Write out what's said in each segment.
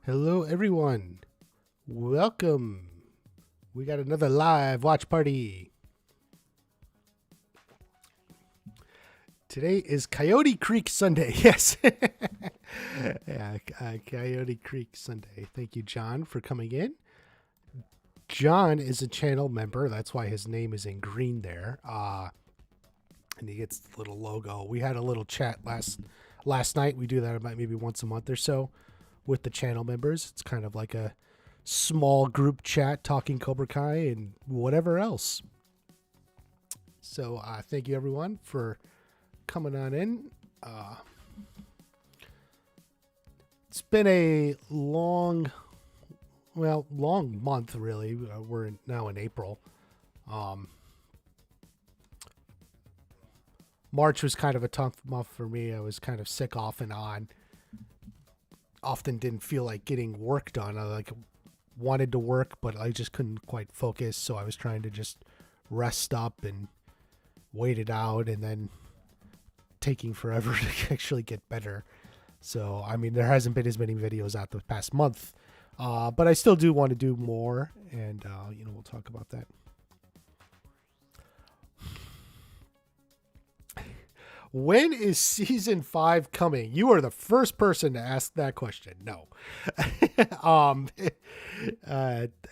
Hello, everyone. Welcome. We got another live watch party. Today is Coyote Creek Sunday. Yes. Yeah, Coyote Creek Sunday. Thank you, John, for coming in. John is a channel member. That's why his name is in green there. And he gets the little logo. We had a little chat last night. We do that about maybe once a month or so with the channel members. It's kind of like a small group chat talking Cobra Kai and whatever else. So thank you, everyone, for coming on in. It's been a long month, really. We're now in April. March was kind of a tough month for me. I was kind of sick off and on. Often didn't feel like getting work done. I wanted to work, but I just couldn't quite focus. So I was trying to just rest up and wait it out, and then taking forever to actually get better. So, I mean, there hasn't been as many videos out the past month, but I still do want to do more, and, we'll talk about that. When is season 5 coming? You are the first person to ask that question. No.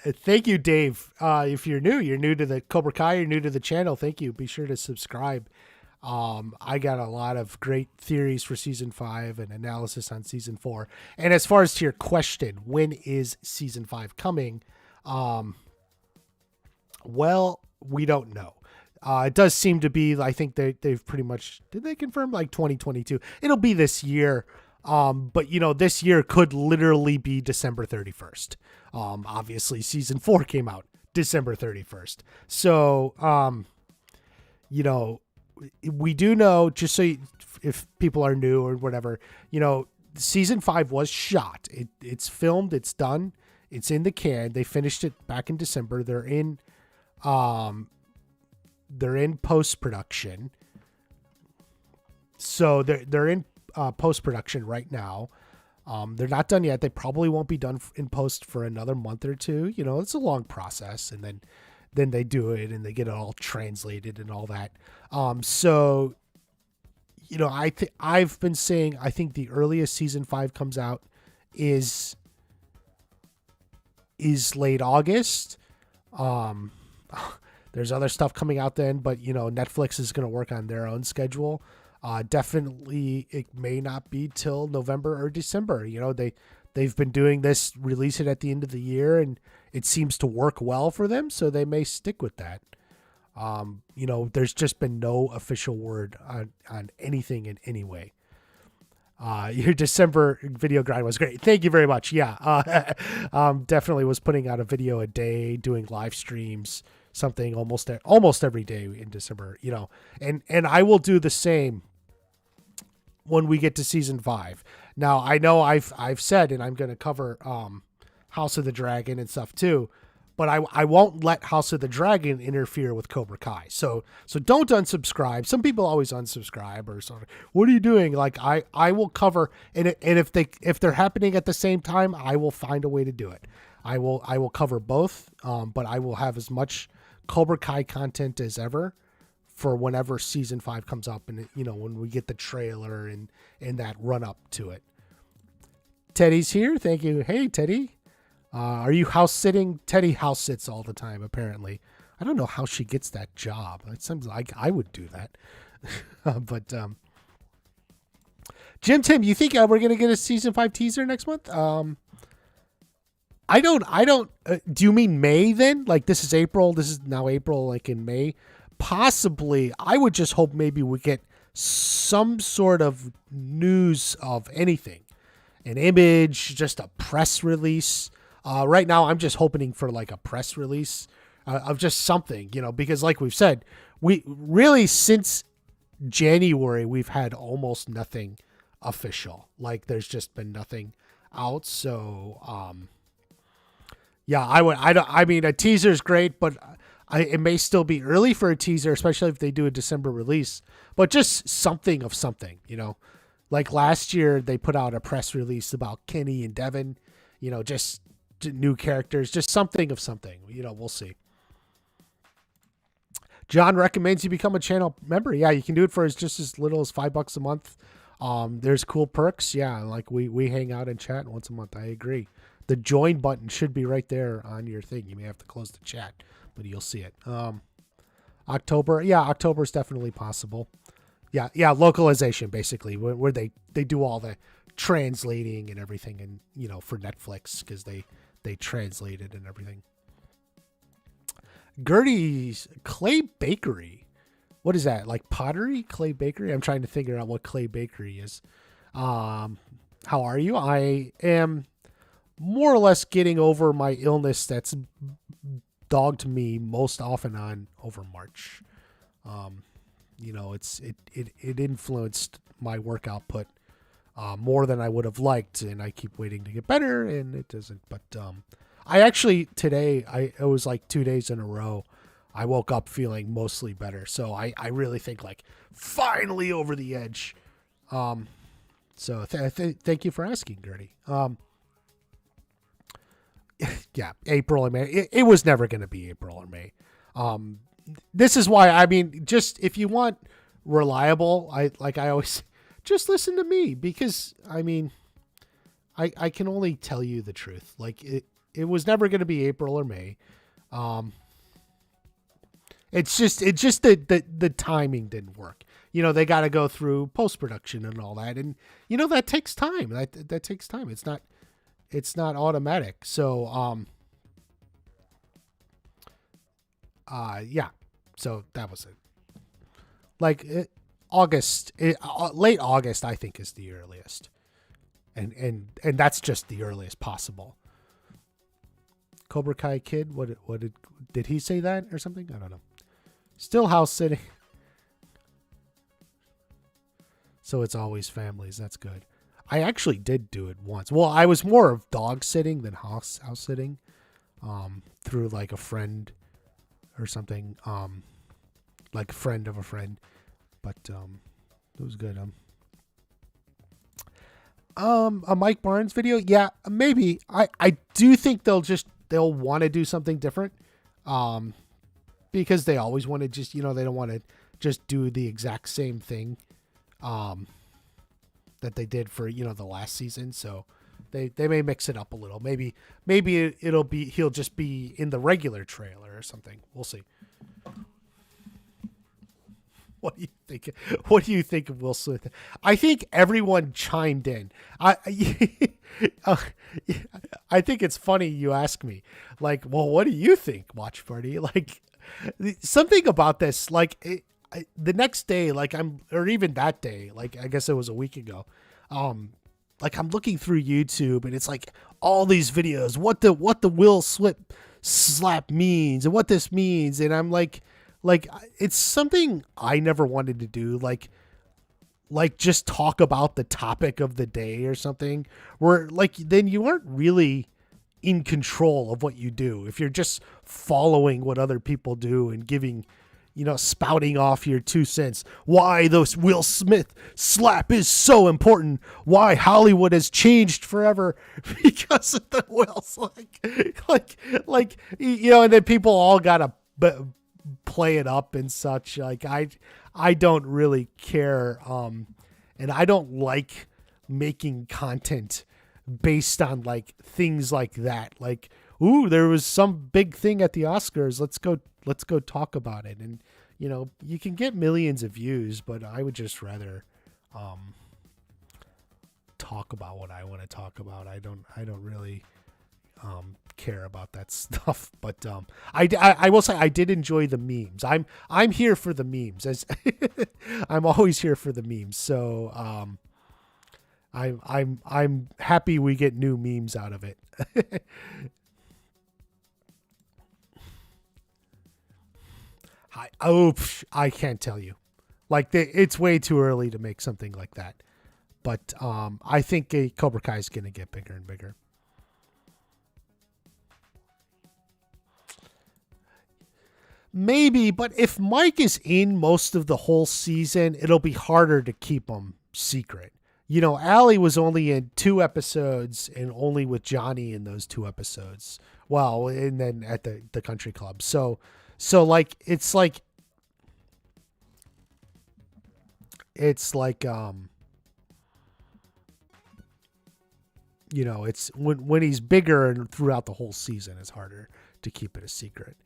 Thank you, Dave. If you're new to the Cobra Kai, you're new to the channel. Thank you. Be sure to subscribe. I got a lot of great theories for season 5 and analysis on season 4. And as far as to your question, when is season 5 coming? Well, we don't know. It does seem to be, I think they've pretty much, did they confirm like 2022? It'll be this year. But this year could literally be December 31st. Obviously season 4 came out December 31st. So, we do know, just so if people are new or whatever, season 5 was shot. It's filmed. It's done. It's in the can. They finished it back in December. They're in post-production. So they're in post-production right now. They're not done yet. They probably won't be done in post for another month or two. It's a long process, and then they do it and they get it all translated and all that. I've been saying, I think the earliest season 5 comes out is late August. There's other stuff coming out then, but Netflix is going to work on their own schedule. Definitely, it may not be till November or December. They've been doing this, release it at the end of the year, and it seems to work well for them, so they may stick with that. There's just been no official word on anything in any way. Your December video grind was great. Thank you very much. Yeah, definitely was putting out a video a day, doing live streams, something almost every day in December, and I will do the same when we get to season 5. Now, I know I've said, and I'm going to cover House of the Dragon and stuff too, but I won't let House of the Dragon interfere with Cobra Kai. So don't unsubscribe. Some people always unsubscribe or sort of, what are you doing? Like I will cover, and if they're happening at the same time, I will find a way to do it. I will cover both, but I will have as much Cobra Kai content as ever for whenever season 5 comes up, and when we get the trailer and that run up to it. Teddy's here. Thank you. Hey, Teddy. Are you house sitting? Teddy house sits all the time, apparently. I don't know how she gets that job. It seems like I would do that. But Jim Tim, you think we're going to get a season 5 teaser next month? I don't, do you mean May then? Like this is April. This is now April, like in May. Possibly. I would just hope maybe we get some sort of news of anything, an image, just a press release. Right now I'm just hoping for like a press release of just something, because like we've said, we really, since January, we've had almost nothing official. Like there's just been nothing out. So, yeah, I mean, a teaser is great, but it may still be early for a teaser, especially if they do a December release, but just something of something, Like last year, they put out a press release about Kenny and Devin, just new characters, just something of something. We'll see. John recommends you become a channel member. Yeah, you can do it for just as little as $5 a month. There's cool perks. Yeah, like we hang out and chat once a month. I agree. The join button should be right there on your thing. You may have to close the chat, but you'll see it. October is definitely possible. Yeah, localization basically, where they do all the translating and everything, and for Netflix because they translate it and everything. Gertie's Clay Bakery. What is that? Like pottery? Clay Bakery? I'm trying to figure out what Clay Bakery is. How are you? I am more or less getting over my illness that's dogged me most often on over March. It influenced my work output more than I would have liked, and I keep waiting to get better, and it doesn't. But I actually today it was like 2 days in a row I woke up feeling mostly better, so I really think like finally over the edge. So thank you for asking, Gertie. Yeah, April and May. It was never going to be April or May. This is why, I mean, just if you want reliable, I always just listen to me, because I mean, I can only tell you the truth. Like it was never going to be April or May. It's just the timing didn't work. They got to go through post-production and all that. And that takes time. That takes time. It's not automatic. So, yeah, so that was it. Like late August, I think, is the earliest. And that's just the earliest possible. Cobra Kai kid, what did he say that or something? I don't know. Still house sitting. So it's always families. That's good. I actually did do it once. Well, I was more of dog sitting than house sitting, through like a friend or something, like a friend of a friend. But it was good. A Mike Barnes video, yeah, maybe. I do think they'll want to do something different, because they always want to just they don't want to just do the exact same thing, that they did for the last season. So they may mix it up a little. Maybe he'll just be in the regular trailer or something. We'll see. What do you think? What do you think of Will Smith? I think everyone chimed in. I think it's funny you ask me, like, well, what do you think, Watch Party? Like, something about this, like, the next day, like, or even that day, like, I guess it was a week ago, like, I'm looking through YouTube, and it's like all these videos, what the Will slap means and what this means, and I'm like, it's something I never wanted to do, like just talk about the topic of the day or something, where like then you aren't really in control of what you do if you're just following what other people do and giving, spouting off your 2 cents. Why the Will Smith slap is so important. Why Hollywood has changed forever because of the Wills. Like and then people all gotta play it up and such. Like I don't really care, and I don't like making content based on like things like that. Like, ooh, there was some big thing at the Oscars. Let's go talk about it. And you can get millions of views, but I would just rather talk about what I want to talk about. I don't really care about that stuff, but I will say I did enjoy the memes. I'm here for the memes, as I'm always here for the memes. So I'm happy we get new memes out of it. I can't tell you. Like it's way too early to make something like that. But I think Cobra Kai is going to get bigger and bigger. Maybe, but if Mike is in most of the whole season, it'll be harder to keep him secret. Allie was only in 2 episodes and only with Johnny in those 2 episodes. Well, and then at the country club. So like it's like it's when he's bigger and throughout the whole season, it's harder to keep it a secret.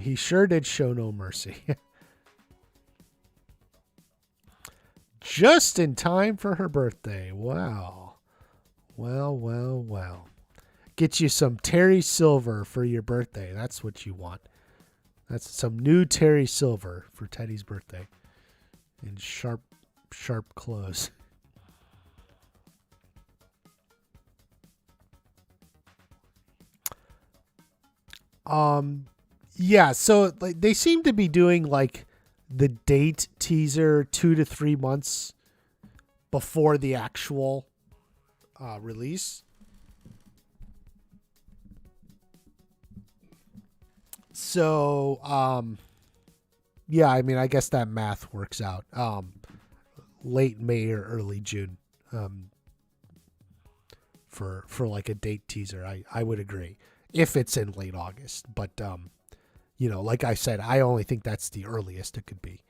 He sure did show no mercy. Just in time for her birthday. Wow. Well, well, well. Get you some Terry Silver for your birthday. That's what you want. That's some new Terry Silver for Teddy's birthday. In sharp, sharp clothes. Yeah, so like they seem to be doing like the date teaser 2 to 3 months before the actual release. So, yeah, I mean, I guess that math works out. Late May or early June, for like a date teaser, I would agree if it's in late August. But like I said, I only think that's the earliest it could be.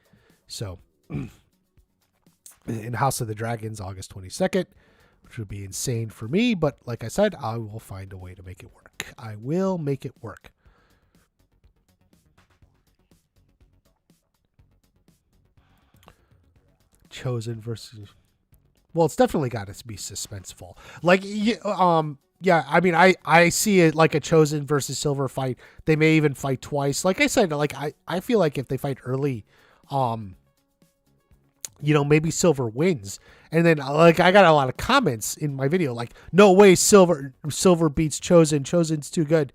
So, in House of the Dragons, August 22nd, which would be insane for me. But like I said, I will find a way to make it work. I will make it work. Chosen versus. Well, it's definitely got to be suspenseful. Like, yeah. I mean, I see it like a Chosen versus Silver fight. They may even fight twice. Like I said, like I feel like if they fight early, um, maybe Silver wins. And then like I got a lot of comments in my video like, no way Silver beats Chosen. Chosen's too good.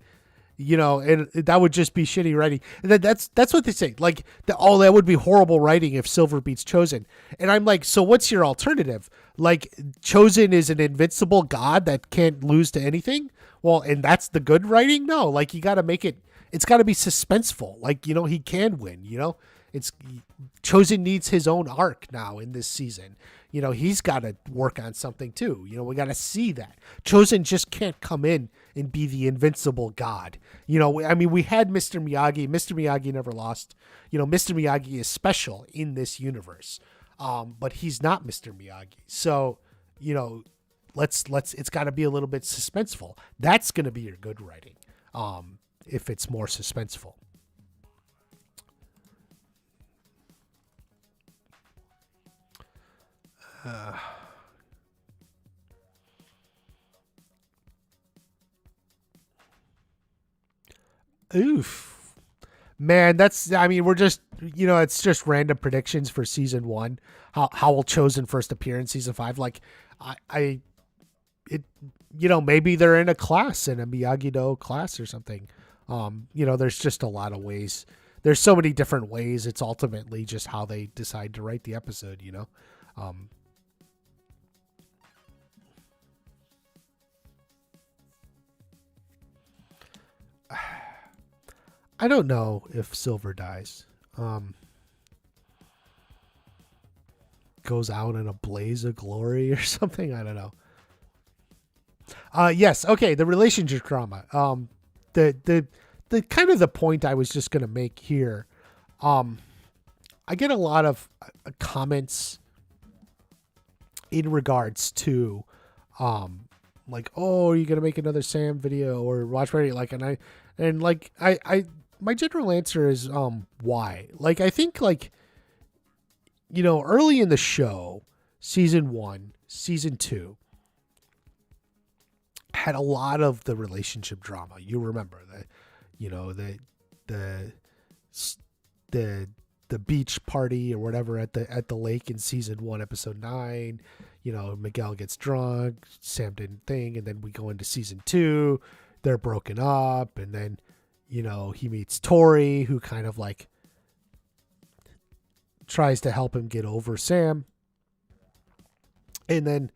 And that would just be shitty writing. And then that's what they say. Like, that would be horrible writing if Silver beats Chosen. And I'm like, so what's your alternative? Like, Chosen is an invincible god that can't lose to anything? Well, and that's the good writing? No, like, you got to make it's got to be suspenseful. Like, he can win, It's Chosen needs his own arc now in this season. He's got to work on something too. We got to see that. Chosen just can't come in and be the invincible god. I mean, we had Mr. Miyagi. Mr. Miyagi never lost. Mr. Miyagi is special in this universe, but he's not Mr. Miyagi. So, let's it's got to be a little bit suspenseful. That's going to be your good writing, if it's more suspenseful. Oof. Man, I mean, we're just, it's just random predictions for season 1. How will Chosen first appear in season 5? Like, I it, maybe they're in a class, in a Miyagi-Do class or something. There's just a lot of ways. There's so many different ways. It's ultimately just how they decide to write the episode. Um, I don't know if Silver dies. Goes out in a blaze of glory or something. I don't know. Yes. Okay. The relationship drama. The kind of the point I was just gonna make here. I get a lot of comments in regards to, like, oh, are you gonna make another Sam video or watch ready? Like, I my general answer is, why? Like, I think, like, early in the show, season 1, season 2, had a lot of the relationship drama. You remember that, the the the beach party or whatever at the lake in season 1, episode 9. Miguel gets drunk, Sam didn't think, and then we go into season 2, they're broken up, and then he meets Tori, who kind of like tries to help him get over Sam. And then,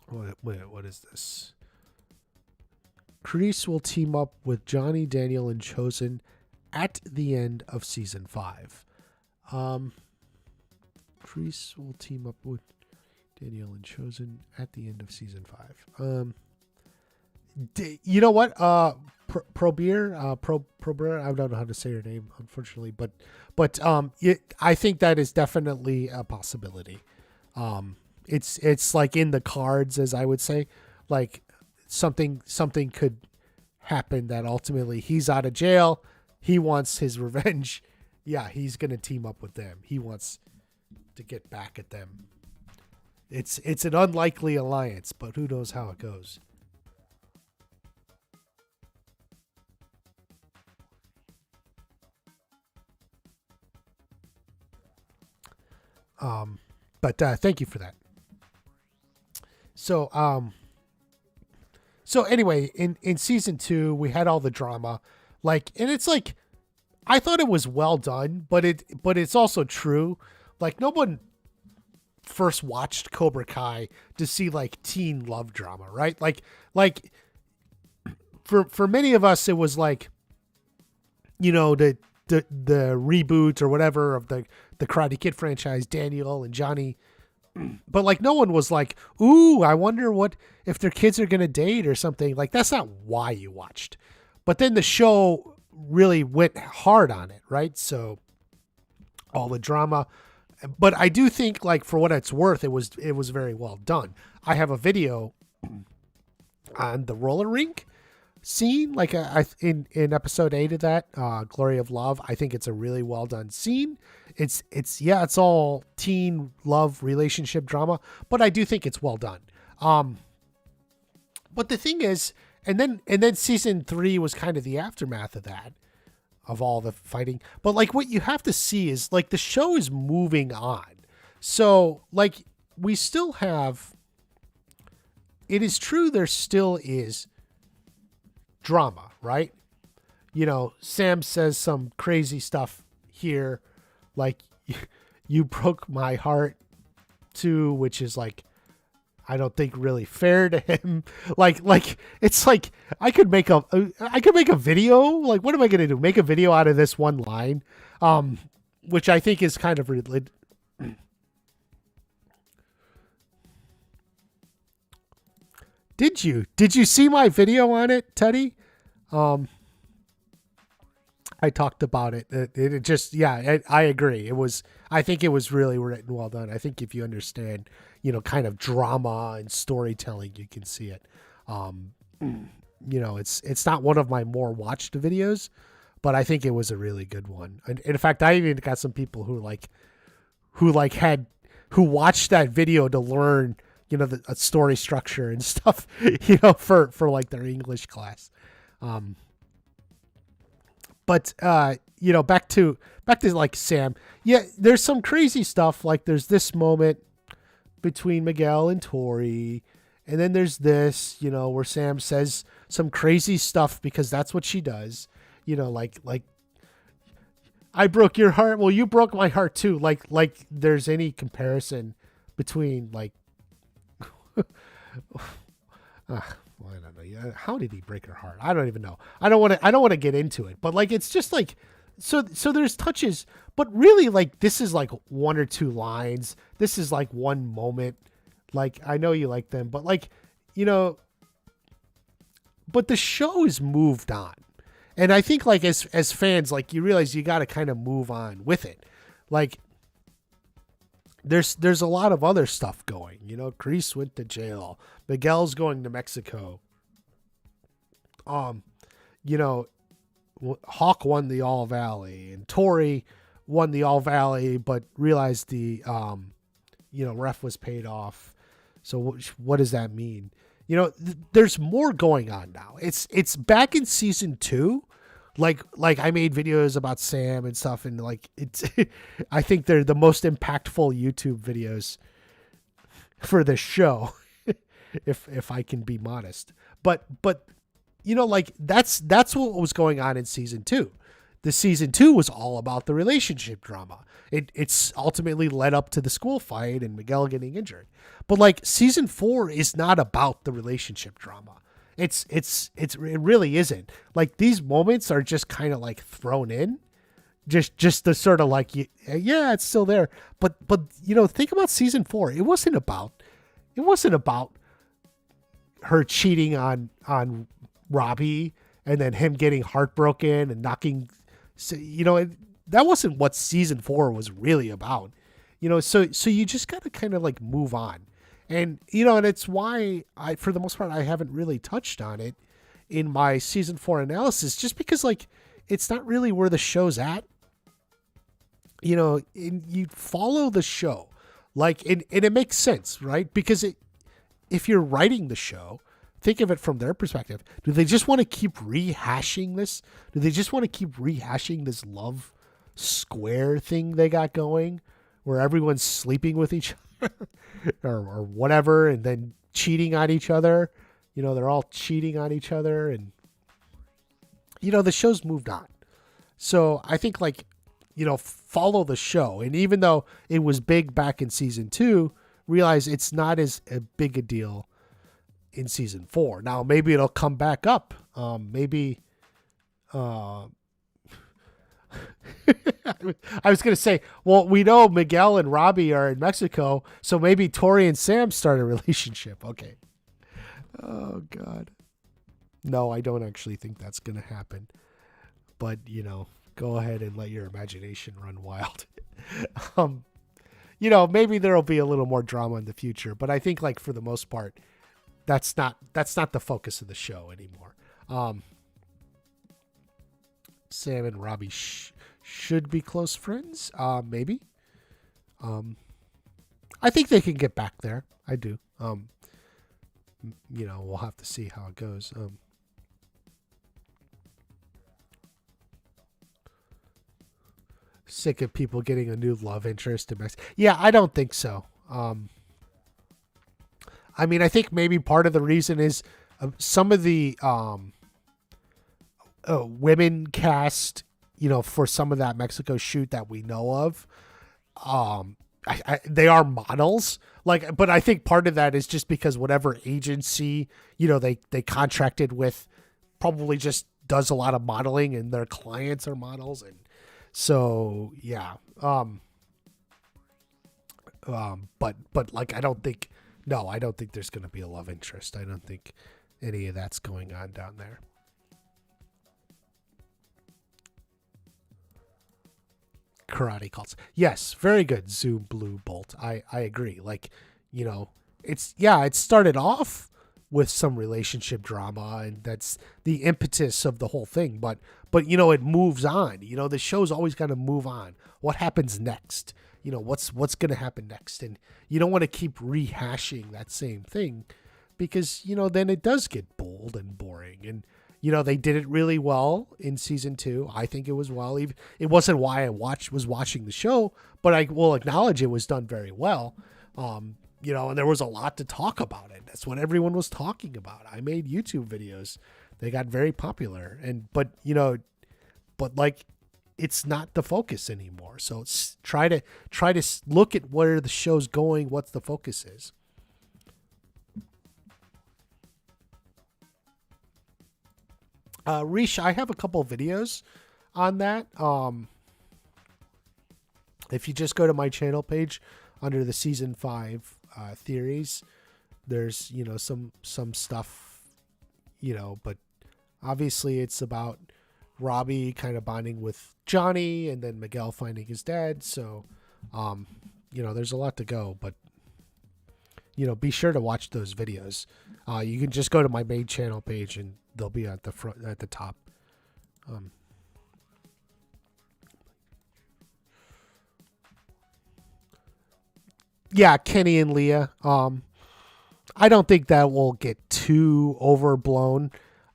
what is this? Kreese will team up with Johnny, Daniel, and Chosen at the end of season 5. Kreese will team up with Daniel and Chosen at the end of season 5. You know what? Pro Beer, I don't know how to say her name, unfortunately, but I think that is definitely a possibility. It's like in the cards, as I would say, like something could happen that ultimately he's out of jail. He wants his revenge. Yeah, he's gonna team up with them. He wants to get back at them. It's an unlikely alliance, but who knows how it goes. But thank you for that. So so anyway, in season 2, we had all the drama, like, and it's like, I thought it was well done, but it's also true. Like, no one first watched Cobra Kai to see like teen love drama, right? Like for many of us, it was like, you know, the reboot or whatever of the Karate Kid franchise, Daniel and Johnny. But like, no one was like, ooh, I wonder what if their kids are gonna date or something. Like, that's not why you watched. But then the show really went hard on it, right? So all the drama. But I do think, like, for what it's worth, it was very well done. I have a video on the roller rink scene, like in episode 8 of that, Glory of Love. I think it's a really well done scene. It's all teen love relationship drama, but I do think it's well done. But the thing is, and then season 3 was kind of the aftermath of that, of all the fighting. But like, what you have to see is like the show is moving on. So like, we still have, it is true, there still is drama, right? You know, Sam says some crazy stuff here, like, you broke my heart too, which is like, I don't think really fair to him. Like it's like, I could make a video. Like, what am I going to do? Make a video out of this one line, which I think is kind of related. Did you see my video on it, Teddy? I talked about it. It just, yeah, I agree. I think it was really written well done. I think if you understand, you know, kind of drama and storytelling, you can see it. You know, it's not one of my more watched videos, but I think it was a really good one. And in fact, I even got some people who watched that video to learn, you know, the story structure and stuff, you know, for like their English class. But you know, back to like Sam. Yeah, there's some crazy stuff. Like, there's this moment between Miguel and Tori, and then there's this, you know, where Sam says some crazy stuff because that's what she does. You know, like I broke your heart. Well, you broke my heart too. Like there's any comparison between like. Well, I don't know. How did he break her heart? I don't even know. I don't want to get into it. But like, it's just like, so there's touches, but really, like, this is like one or two lines. This is like one moment. Like, I know you like them, but like, you know, but the show is moved on. And I think, like, as fans, like, you realize you got to kind of move on with it. Like, there's a lot of other stuff going, you know. Kreese went to jail. Miguel's going to Mexico. You know, Hawk won the All Valley, and Tori won the All Valley, but realized the, you know, ref was paid off. So what does that mean? You know, there's more going on now. It's back in season 2. Like I made videos about Sam and stuff, and like, it's, I think they're the most impactful YouTube videos for the show, if I can be modest. But you know, like, that's what was going on in season 2. The season 2 was all about the relationship drama. It's ultimately led up to the school fight and Miguel getting injured. But like, season 4 is not about the relationship drama. It really isn't. Like these moments are just kind of like thrown in, just the sort of like yeah, it's still there. But think about season 4. It wasn't about her cheating on Robbie and then him getting heartbroken and knocking. That wasn't what season 4 was really about. So you just got to kind of like move on. And it's why for the most part, I haven't really touched on it in my season 4 analysis, just because like it's not really where the show's at. And you follow the show, like, and it makes sense, right? Because if you're writing the show, think of it from their perspective. Do they just want to keep rehashing this? Do they just want to keep rehashing this love square thing they got going, where everyone's sleeping with each other or whatever, and then cheating on each other? They're all cheating on each other, and the show's moved on. So I think like, follow the show. And even though it was big back in season 2, realize it's not as big a deal in season 4. Now, maybe it'll come back up. Maybe, I was going to say, well, we know Miguel and Robbie are in Mexico, so maybe Tori and Sam start a relationship. Okay. Oh, God. No, I don't actually think that's going to happen. But, go ahead and let your imagination run wild. Maybe there'll be a little more drama in the future, but I think like for the most part, that's not the focus of the show anymore. Sam and Robbie should be close friends. Maybe. I think they can get back there. I do. We'll have to see how it goes. Sick of people getting a new love interest in Mexico. Yeah, I don't think so. I mean, I think maybe part of the reason is some of the women cast, for some of that Mexico shoot that we know of, they are models. Like, but I think part of that is just because whatever agency, they contracted with probably just does a lot of modeling, and their clients are models. And so, yeah. But like, I don't think there's going to be a love interest. I don't think any of that's going on down there. Karate cults. Yes, very good. Zoom Blue Bolt. I agree. Like, it started off with some relationship drama, and that's the impetus of the whole thing. But it moves on. The show's always got to move on. What happens next? What's going to happen next? And you don't want to keep rehashing that same thing, because, then it does get bold and boring. And, they did it really well in season 2. I think it was well. Even it wasn't why I was watching the show, but I will acknowledge it was done very well. And there was a lot to talk about it. That's what everyone was talking about. I made YouTube videos. They got very popular. But like, it's not the focus anymore. So try to look at where the show's going, what the focus is. Rish, I have a couple of videos on that. If you just go to my channel page under the season 5 theories, there's some stuff, but obviously it's about Robbie kind of bonding with Johnny, and then Miguel finding his dad. So there's a lot to go, but be sure to watch those videos. You can just go to my main channel page, and they'll be at the top. Yeah, Kenny and Leah. I don't think that will get too overblown.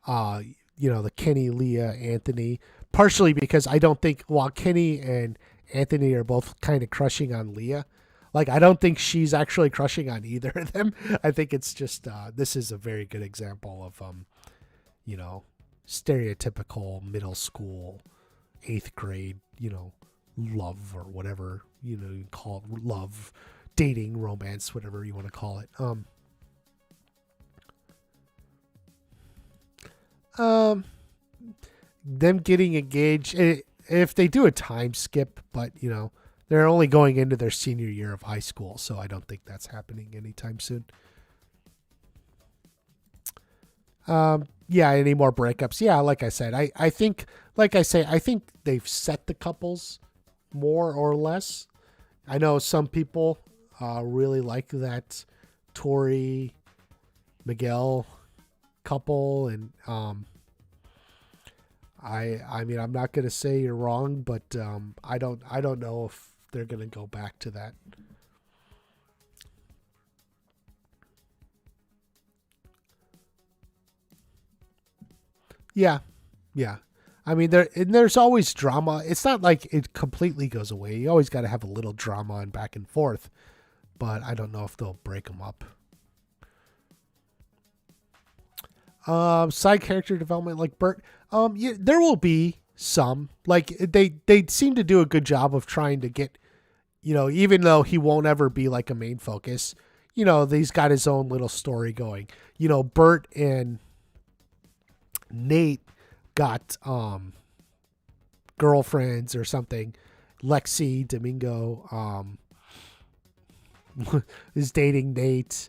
The Kenny, Leah, Anthony, partially because I don't think, while Kenny and Anthony are both kind of crushing on Leah, like, I don't think she's actually crushing on either of them. I think it's just, this is a very good example of, stereotypical middle school, 8th grade, love, or whatever, you call it, love, dating, romance, whatever you want to call it. Um, them getting engaged, if they do a time skip, but they're only going into their senior year of high school, so I don't think that's happening anytime soon. Yeah, any more breakups? Yeah, like I said, I think, like I say, I think they've set the couples more or less. I know some people really like that Tori Miguel couple, and I mean, I'm not gonna say you're wrong, but I don't know if they're gonna go back to that. Yeah, yeah. I mean, there's always drama. It's not like it completely goes away. You always got to have a little drama and back and forth. But I don't know if they'll break them up. Side character development like Bert. Yeah, there will be some. Like they seem to do a good job of trying to get, even though he won't ever be like a main focus. He's got his own little story going. Bert and Nate got girlfriends or something. Lexi Domingo is dating Nate.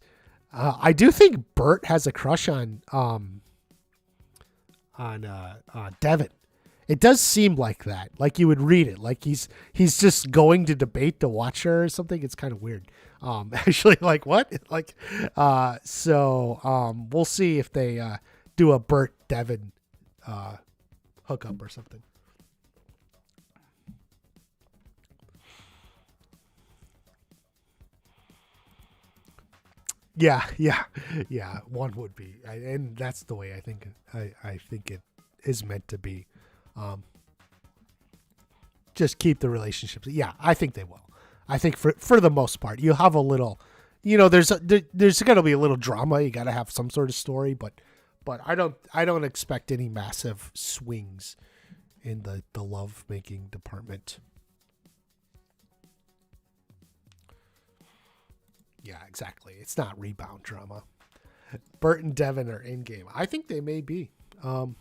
I do think Bert has a crush on Devin. It does seem like that. Like you would read it. Like he's just going to debate to watch her or something. It's kind of weird. Actually, like what? Like, we'll see if they do a Bert Devin hookup or something. Yeah, yeah, yeah. One would be, and that's the way I think it is meant to be. Um, just keep the relationships. Yeah, I think they will. I think for the most part, you have a little, there's going to be a little drama. You got to have some sort of story, but I don't expect any massive swings in the love making department. Yeah, exactly. It's not rebound drama. Bert and Devin are in game. I think they may be. Um,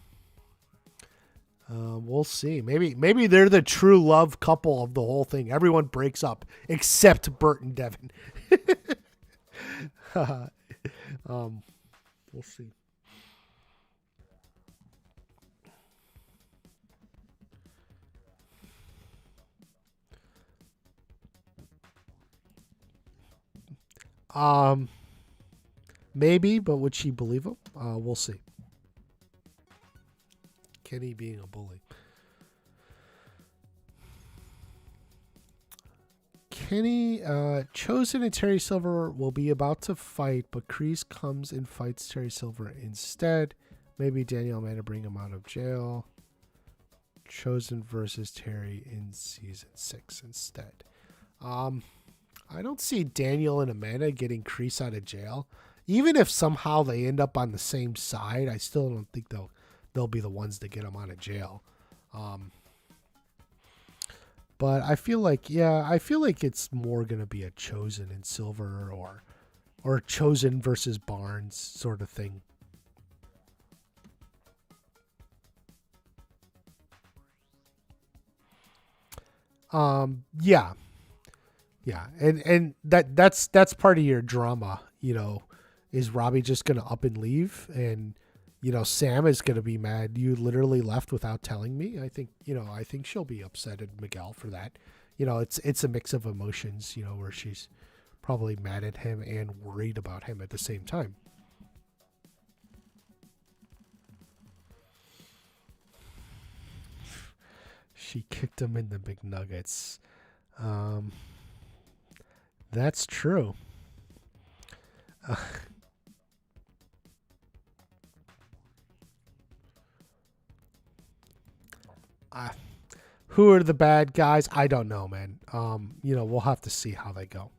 we'll see. Maybe they're the true love couple of the whole thing. Everyone breaks up except Bert and Devin. um, we'll see. Um, maybe, but would she believe him? We'll see. Kenny being a bully. Kenny, Chosen and Terry Silver will be about to fight, but Kreese comes and fights Terry Silver instead. Maybe Daniel Amanda bring him out of jail. Chosen versus Terry in season 6 instead. Um, I don't see Daniel and Amanda getting Kreese out of jail. Even if somehow they end up on the same side, I still don't think they'll be the ones to get him out of jail. Um, but I feel like it's more gonna be a Chosen and Silver or Chosen versus Barnes sort of thing. Yeah, yeah, and that's part of your drama. Is Robbie just gonna up and leave, and Sam is gonna be mad. You literally left without telling me. I think she'll be upset at Miguel for that. It's a mix of emotions. Where she's probably mad at him and worried about him at the same time. She kicked him in the big nuggets. Um, that's true. Uh, who are the bad guys? I don't know, man. We'll have to see how they go.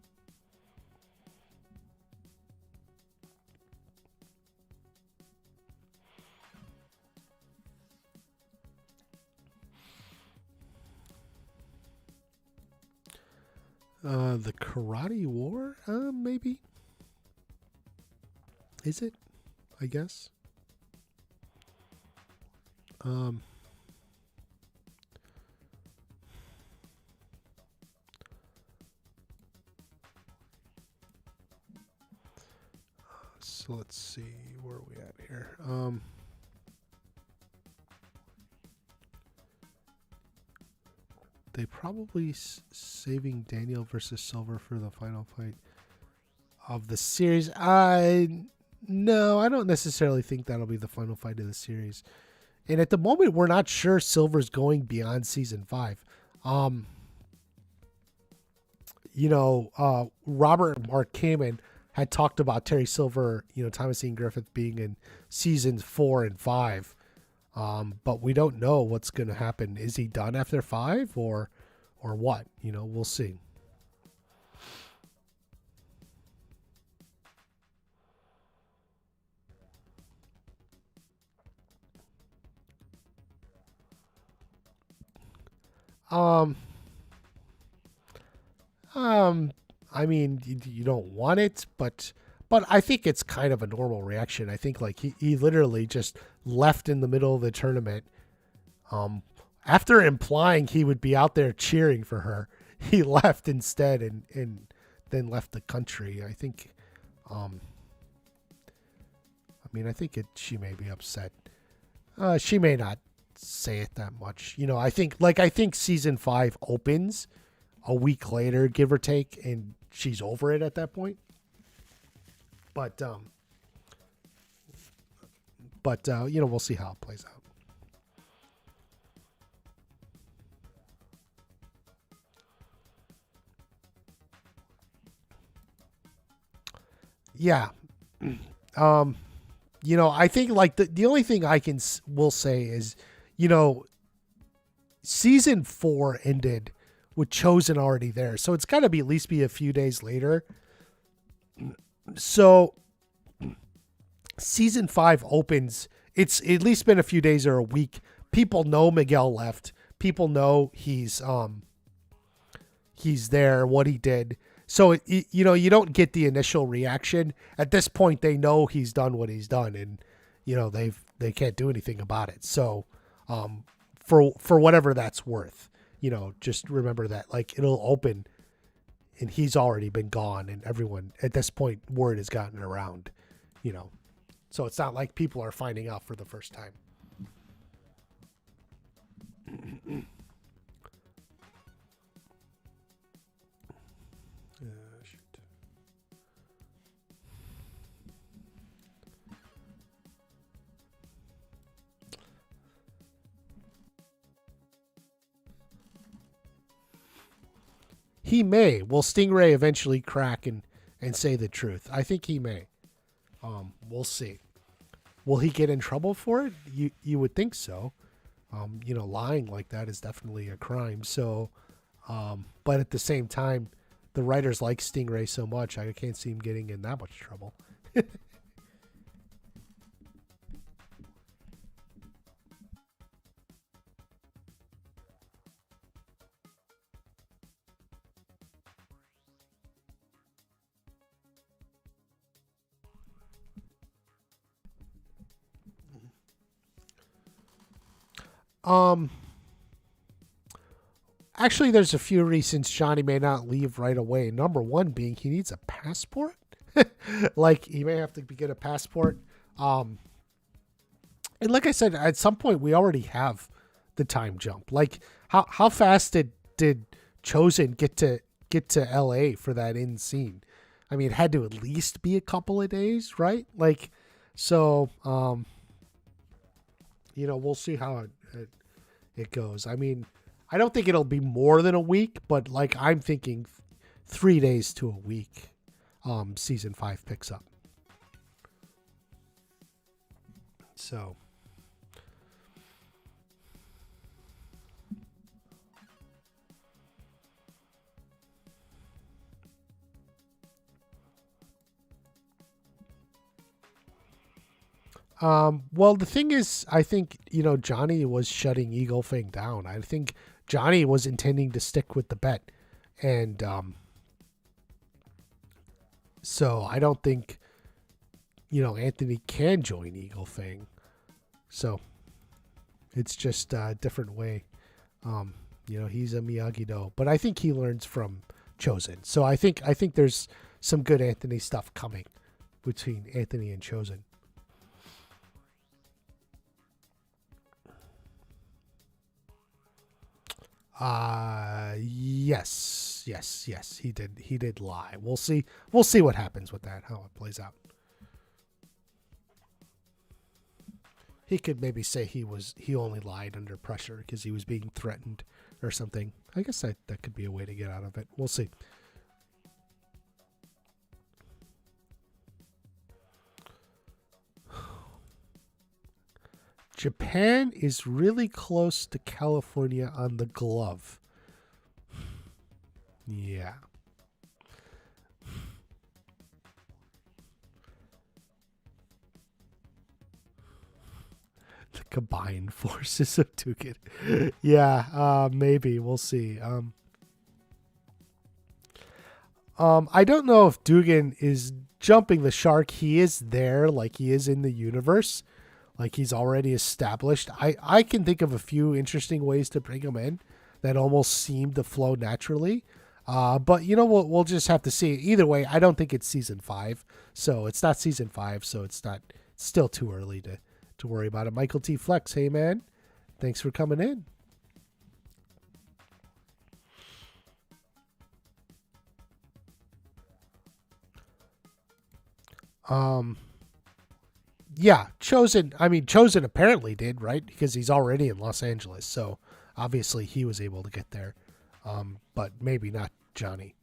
The Karate War? Maybe. Is it? I guess. Um, so let's see where are we at here. They probably saving Daniel versus Silver for the final fight of the series. No, I don't necessarily think that'll be the final fight of the series. And at the moment, we're not sure Silver's going beyond season 5. Um, Robert and Mark Kamen had talked about Terry Silver, Thomas Ian Griffith being in seasons 4 and 5. But we don't know what's going to happen. Is he done after 5 or what? We'll see. Um, I mean, you don't want it, but I think it's kind of a normal reaction. I think like he literally just left in the middle of the tournament. After implying he would be out there cheering for her, he left instead and then left the country. I think, I think she may be upset. She may not say it that much. I think season 5 opens a week later, give or take, and she's over it at that point. But we'll see how it plays out. Yeah. I think like the only thing will say is, season 4 ended with Chosen already there. So it's got to be at least be a few days later. So season 5 opens. It's at least been a few days or a week. People know Miguel left. People know he's there, what he did. So, you don't get the initial reaction. At this point, they know he's done what he's done, and, they can't do anything about it. So, for whatever that's worth, just remember that, like, it'll open, and he's already been gone, and everyone, at this point, word has gotten around, So it's not like people are finding out for the first time. He may. Will Stingray eventually crack and say the truth? I think he may. We'll see. Will he get in trouble for it? You would think so. Lying like that is definitely a crime. So, but at the same time, the writers like Stingray so much, I can't see him getting in that much trouble. Um, Actually, there's a few reasons Johnny may not leave right away. Number one being he needs a passport. Like, he may have to get a passport. And like I said, at some point we already have the time jump. Like, how fast did Chosen get to LA for that end scene? I mean, it had to at least be a couple of days, right? Like, so we'll see how it goes. I mean, I don't think it'll be more than a week, but like I'm thinking 3 days to a week. Season 5 picks up. So. Well, the thing is, I think, Johnny was shutting Eagle Fang down. I think Johnny was intending to stick with the bet. And so I don't think, Anthony can join Eagle Fang. So It's just a different way. He's a Miyagi-Do, but I think he learns from Chosen. So I think there's some good Anthony stuff coming between Anthony and Chosen. Yes, he did lie. We'll see what happens with that, how it plays out. He could maybe say he only lied under pressure because he was being threatened or something. I guess that could be a way to get out of it. We'll see. Japan is really close to California on the glove. Yeah. The combined forces of Dugan. Yeah, maybe. We'll see. I don't know if Dugan is jumping the shark. He is there, like he is in the universe. Like he's already established. I can think of a few interesting ways to bring him in that almost seem to flow naturally. But we'll just have to see. Either way, I don't think it's season 5. So it's not season 5. So it's still too early to worry about it. Michael T. Flex, hey man, thanks for coming in. Yeah, Chosen apparently did, right? Because he's already in Los Angeles, so obviously he was able to get there. But maybe not Johnny.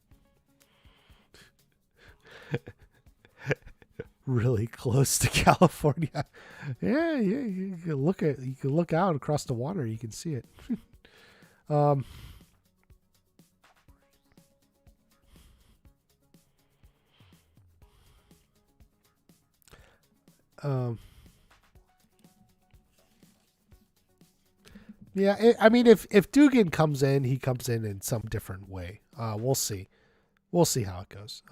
Really close to California. Yeah, you can look out across the water, you can see it. um um Yeah, I mean, if Dugan comes in, he comes in some different way. We'll see. We'll see how it goes.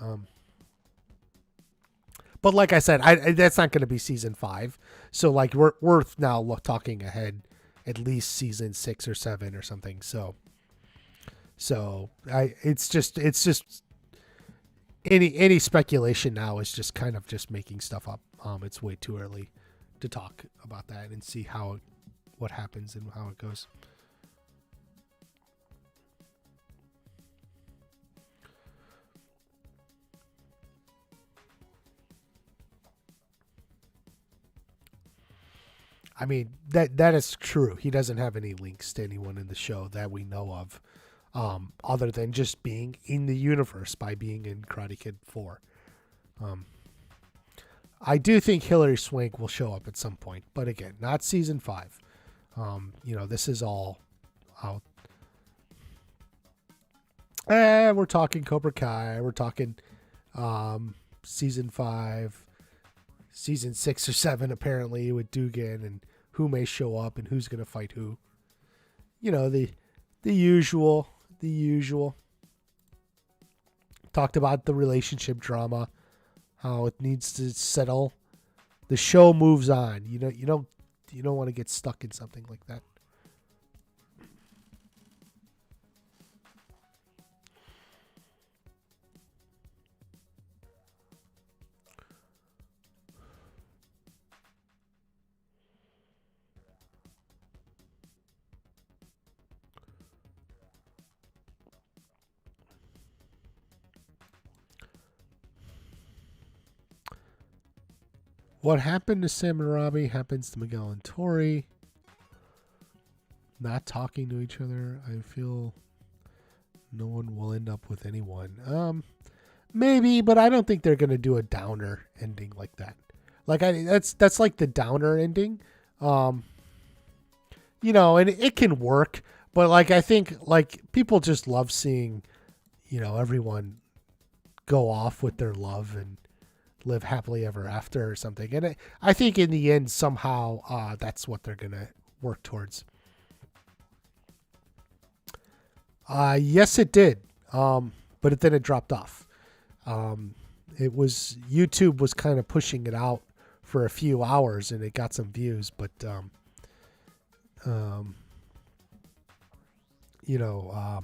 But like I said, that's not going to be season 5. So like we're now talking ahead, at least season 6 or 7 or something. It's just any speculation now is just kind of just making stuff up. It's way too early to talk about that and see what happens and how it goes. I mean, that is true. He doesn't have any links to anyone in the show that we know of, other than just being in the universe by being in Karate Kid 4. I do think Hilary Swank will show up at some point, but again, not season 5. This is all out. We're talking Cobra Kai. We're talking season 5, season 6 or 7 apparently with Dugan and who may show up and who's going to fight who. The usual. Talked about the relationship drama, how it needs to settle. The show moves on. You don't want to get stuck in something like that. What happened to Sam and Robbie happens to Miguel and Tori. Not talking to each other. I feel no one will end up with anyone. Maybe, but I don't think they're gonna do a downer ending like that. Like that's like the downer ending. And it can work, but like I think like people just love seeing, everyone go off with their love and live happily ever after or something. And I think in the end, somehow, that's what they're going to work towards. Yes, it did. But then it dropped off. YouTube was kind of pushing it out for a few hours and it got some views, but Um, you know,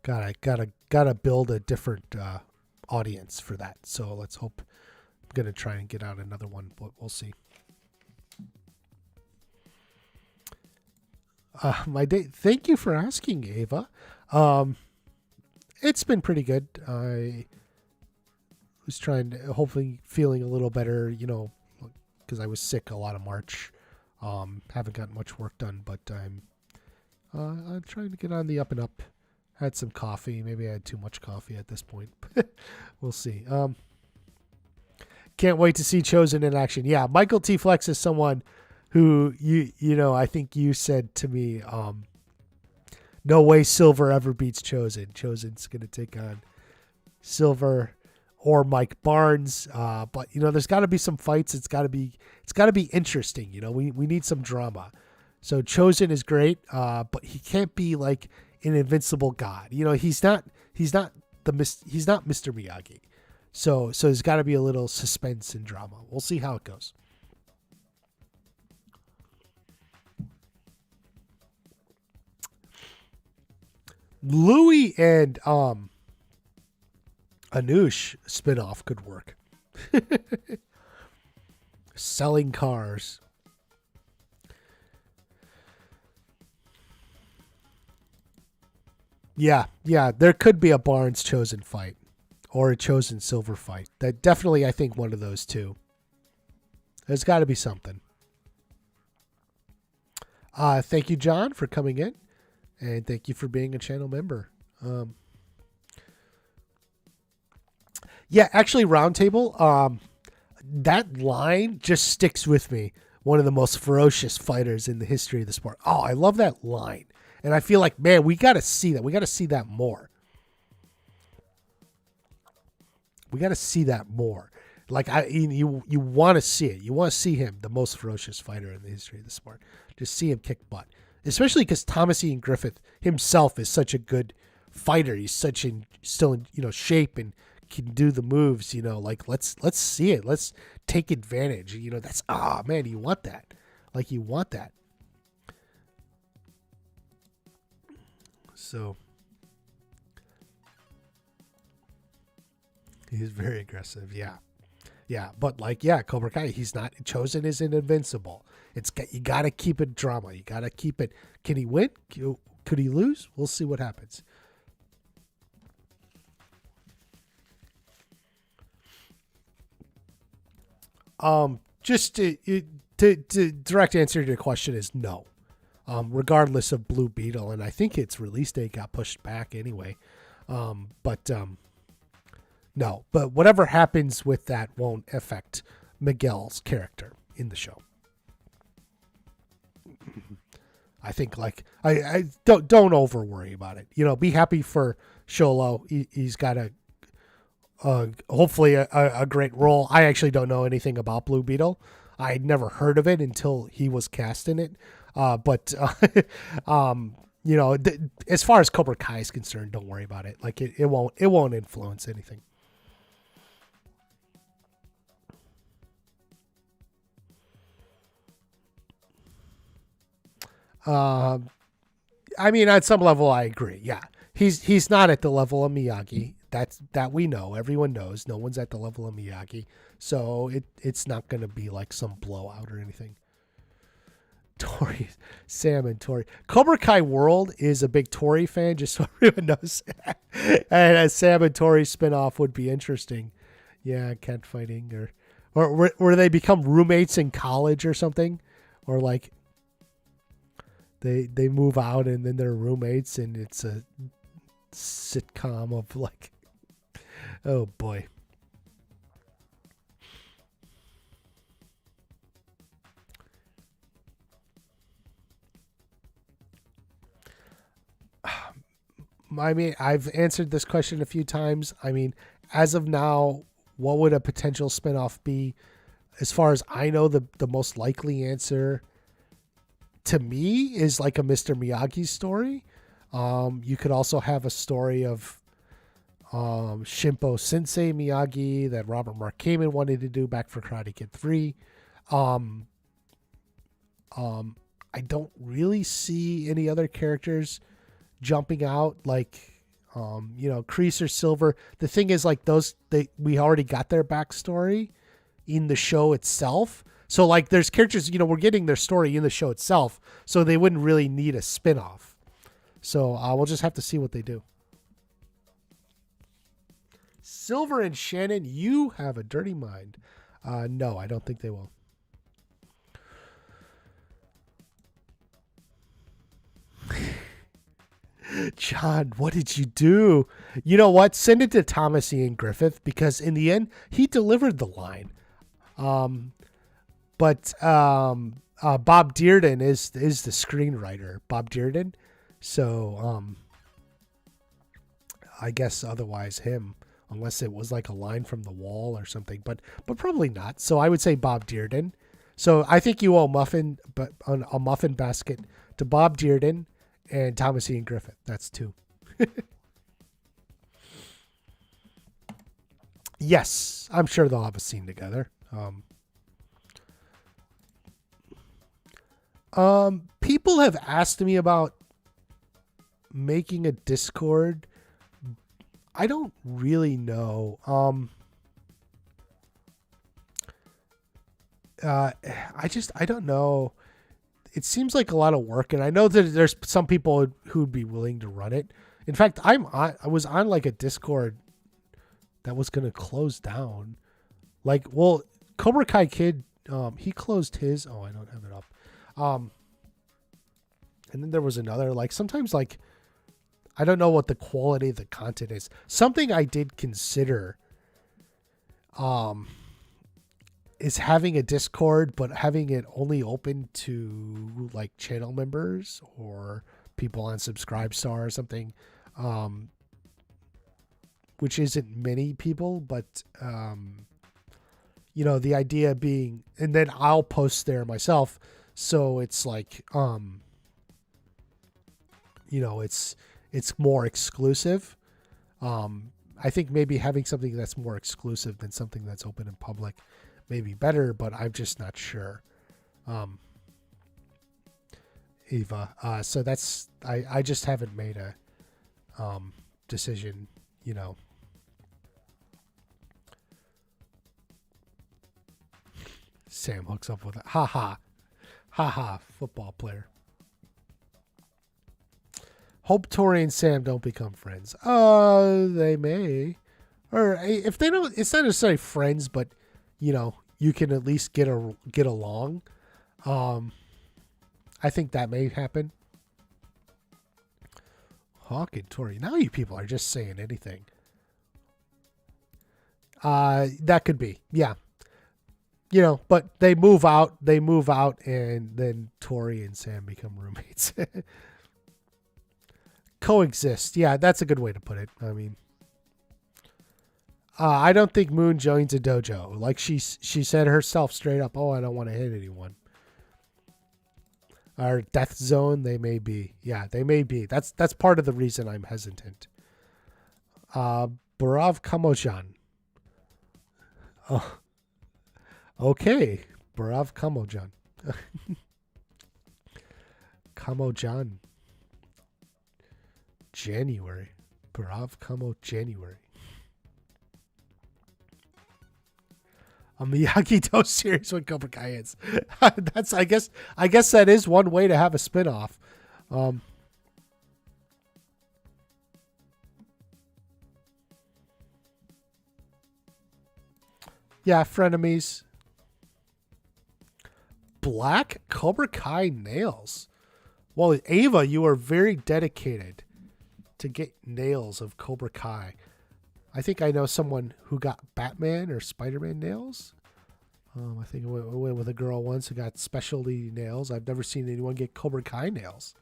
gotta build a different audience for that. So let's hope. I'm gonna try and get out another one, but we'll see. My day. Thank you for asking, Ava. It's been pretty good. I was trying to, hopefully feeling a little better, because I was sick a lot of March. Haven't gotten much work done, but I'm trying to get on the up and up. Had some coffee. Maybe I had too much coffee at this point. We'll see. Can't wait to see Chosen in action. Yeah, Michael T. Flex is someone who I think you said to me, no way Silver ever beats Chosen. Chosen's gonna take on Silver or Mike Barnes. But there's got to be some fights. It's got to be interesting. We need some drama. So Chosen is great, but he can't be like an invincible god. He's not Mr. Miyagi. So there's got to be a little suspense and drama. We'll see how it goes. Louis and Anush spinoff could work. Selling cars. Yeah, there could be a Barnes Chosen fight or a Chosen Silver fight. That definitely, I think, one of those two. There's got to be something. Thank you, John, for coming in, and thank you for being a channel member. Yeah, actually, Roundtable, that line just sticks with me. One of the most ferocious fighters in the history of the sport. Oh, I love that line. And I feel like, man, we got to see that. We got to see that more. Like, you want to see it. You want to see him, the most ferocious fighter in the history of the sport. Just see him kick butt. Especially because Thomas Ian Griffith himself is such a good fighter. He's still in shape and can do the moves. Like let's see it. Let's take advantage. That's man, you want that. Like you want that. So he's very aggressive. Yeah. But Cobra Kai, he's not Chosen. Isn't invincible. You got to keep it drama. You got to keep it. Can he win? Could he lose? We'll see what happens. Just to direct answer to your question is no. Regardless of Blue Beetle, and I think its release date got pushed back anyway. No. But whatever happens with that won't affect Miguel's character in the show. I think I don't over worry about it. Be happy for Sholo. He's got hopefully a great role. I actually don't know anything about Blue Beetle. I'd never heard of it until he was cast in it. But as far as Cobra Kai is concerned, don't worry about it. Like it won't influence anything. I mean, at some level, I agree. Yeah, he's not at the level of Miyagi. That we know. Everyone knows. No one's at the level of Miyagi. So it's not going to be like some blowout or anything. Tori, Sam and Tori. Cobra Kai World is a big Tori fan, just so everyone knows. And a Sam and Tori spinoff would be interesting. Yeah, cat fighting or where they become roommates in college or something, or like they move out and then they're roommates and it's a sitcom of like, oh boy. I mean, I've answered this question a few times. I mean, as of now, what would a potential spinoff be? As far as I know, the most likely answer to me is like a Mr. Miyagi story. You could also have a story of Shimpo Sensei Miyagi that Robert Mark Kamen wanted to do back for Karate Kid 3. I don't really see any other characters jumping out like Kreese or Silver. The thing is, like, we already got their backstory in the show itself. So like there's characters, we're getting their story in the show itself, so they wouldn't really need a spin-off. So we'll just have to see what they do. Silver and Shannon, you have a dirty mind. No, I don't think they will. John, what did you do? You know what? Send it to Thomas Ian Griffith, because in the end, he delivered the line. But Bob Dearden is the screenwriter. Bob Dearden. So I guess otherwise him, unless it was like a line from The Wall or something. But probably not. So I would say Bob Dearden. So I think you owe a muffin basket to Bob Dearden and Thomas Ian Griffith. That's 2. Yes, I'm sure they'll have a scene together. People have asked me about making a Discord. I don't really know. I don't know. It seems like a lot of work, and I know that there's some people who'd be willing to run it. In fact, I was on like a Discord that was going to close down. Like, well, Cobra Kai Kid, he closed his. Oh, I don't have it up. And then there was another, like, sometimes, like, I don't know what the quality of the content is. Something I did consider, is having a Discord, but having it only open to like channel members or people on Subscribestar or something, which isn't many people, but the idea being, and then I'll post there myself, so it's like it's more exclusive. I think maybe having something that's more exclusive than something that's open in public may be better, but I'm just not sure. Eva. So that's, I just haven't made a decision, Sam hooks up with it. Ha ha. Ha ha. Football player. Hope Tori and Sam don't become friends. They may. Or if they don't, it's not necessarily friends, but you can at least get along. I think that may happen. Hawk and Tori. Now you people are just saying anything. That could be. Yeah. But they move out, and then Tori and Sam become roommates. Coexist. Yeah, that's a good way to put it. I mean, I don't think Moon joins a dojo. Like she said herself straight up, "Oh, I don't want to hit anyone." Or Death Zone, they may be. Yeah, they may be. That's part of the reason I'm hesitant. Barav Kamojan. Oh, okay. Barav Kamojan. Kamojan. January. Barav Kamo January. A Miyagi-verse series with Cobra Kai is. That's I guess that is one way to have a spinoff. Yeah, frenemies. Black Cobra Kai nails. Well, Ava, you are very dedicated to get nails of Cobra Kai. I think I know someone who got Batman or Spider-Man nails. I think I went with a girl once who got specialty nails. I've never seen anyone get Cobra Kai nails.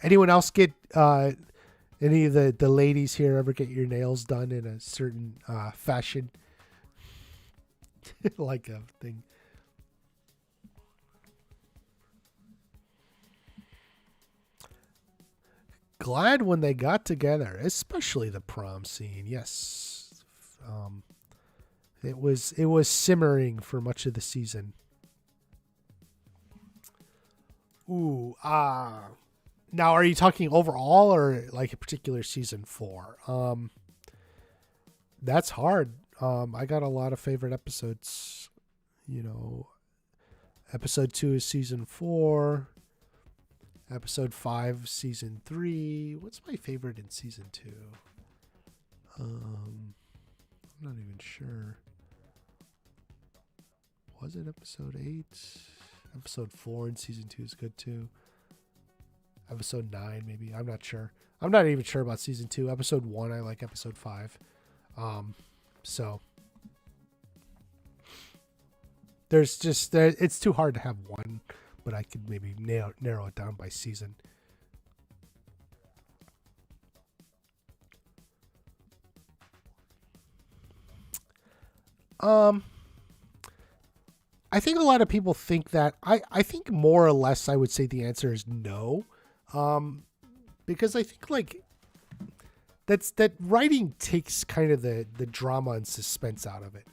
Anyone else get any of the ladies here ever get your nails done in a certain fashion? Like a thing. Glad when they got together, especially the prom scene. Yes. It was simmering for much of the season. Ooh, now are you talking overall or like a particular season 4? That's hard. I got a lot of favorite episodes. You know, episode 2 is season 4. Episode 5, season 3. What's my favorite in season 2? I'm not even sure. Was it episode 8? Episode 4 in season 2 is good too. Episode 9, maybe. I'm not sure. I'm not even sure about season 2. Episode 1, I like episode 5. So there's just it's too hard to have one, but I could maybe narrow it down by season. I think a lot of people think that I think more or less I would say the answer is no. Because I think like that writing takes kind of the drama and suspense out of it.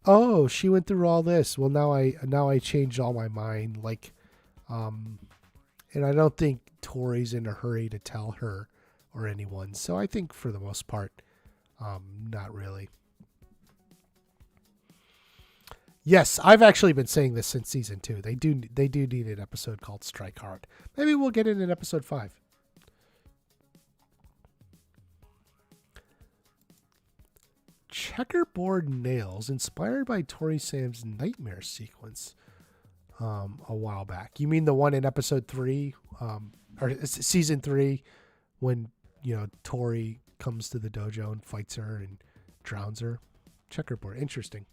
Oh, she went through all this. Well, now I changed all my mind. Like, and I don't think Tori's in a hurry to tell her or anyone. So I think for the most part, not really. Yes, I've actually been saying this since season 2. They do need an episode called Strike Hard. Maybe we'll get it in episode 5. Checkerboard nails inspired by Tori Sam's nightmare sequence a while back. You mean the one in episode 3 or season 3 when, you know, Tori comes to the dojo and fights her and drowns her? Checkerboard. Interesting.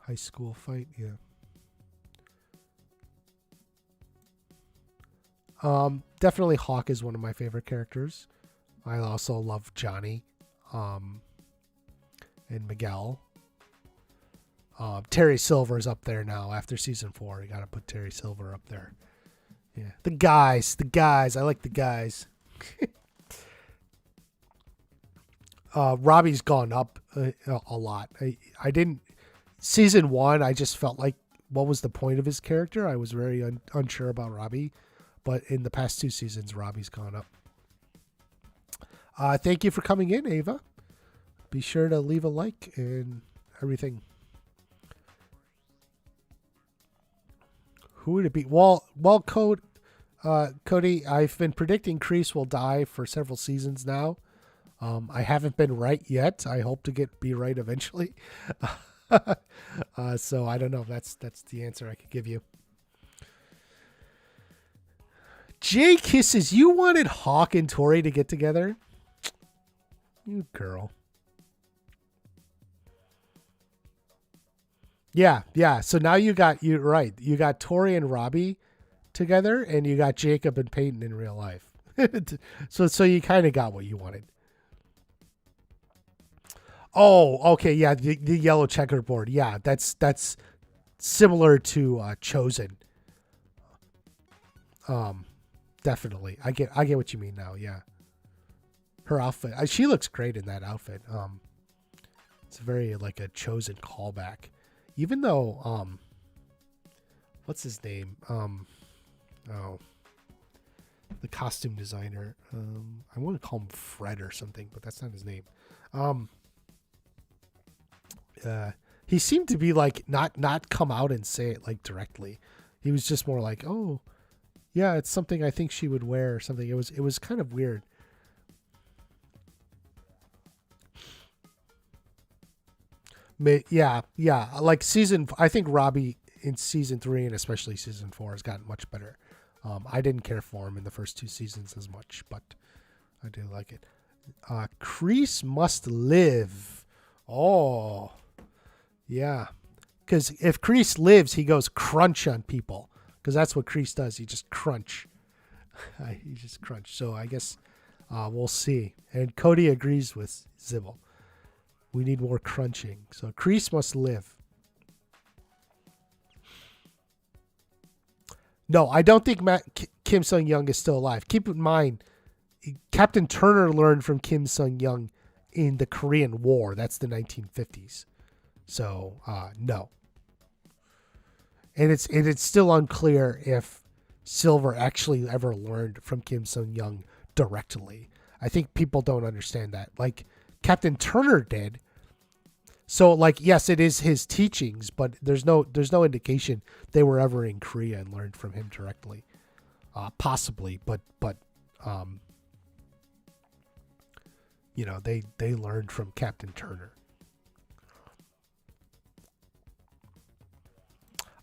High school fight, yeah. Definitely Hawk is one of my favorite characters. I also love Johnny, and Miguel. Terry Silver's up there now after season 4. You gotta put Terry Silver up there. Yeah, the guys. I like the guys. Robbie's gone up a lot. I didn't. Season 1, I just felt like what was the point of his character? I was very unsure about Robbie, but in the past 2 seasons, Robbie's gone up. Thank you for coming in, Ava. Be sure to leave a like and everything. Who would it be? Well, Cody, I've been predicting Kreese will die for several seasons now. I haven't been right yet. I hope to be right eventually. So I don't know if that's the answer I could give you. Jay Kisses, you wanted Hawk and Tori to get together? You girl. Yeah. So now you're right. You got Tori and Robbie together, and you got Jacob and Peyton in real life. so you kind of got what you wanted. Oh, okay, yeah, the yellow checkerboard. Yeah, that's similar to Chosen. Definitely. I get what you mean now. Yeah, her outfit. She looks great in that outfit. It's very like a Chosen callback. Even though what's his name? The costume designer. I want to call him Fred or something, but that's not his name. He seemed to be like not come out and say it like directly. He was just more like, oh, yeah, it's something I think she would wear or something. It was kind of weird. Yeah. Like I think Robbie in season 3 and especially season 4 has gotten much better. I didn't care for him in the first 2 seasons as much, but I do like it. Kreese must live. Oh. Yeah, because if Kreese lives, he goes crunch on people. Because that's what Kreese does. He just crunch. So I guess we'll see. And Cody agrees with Zibble. We need more crunching. So Kreese must live. No, I don't think Kim Sung Young is still alive. Keep in mind, Captain Turner learned from Kim Sung Young in the Korean War. That's the 1950s. So no, and it's still unclear if Silver actually ever learned from Kim Sung Young directly. I think people don't understand that. Like Captain Turner did. So like yes, it is his teachings, but there's no indication they were ever in Korea and learned from him directly. Possibly, but they learned from Captain Turner.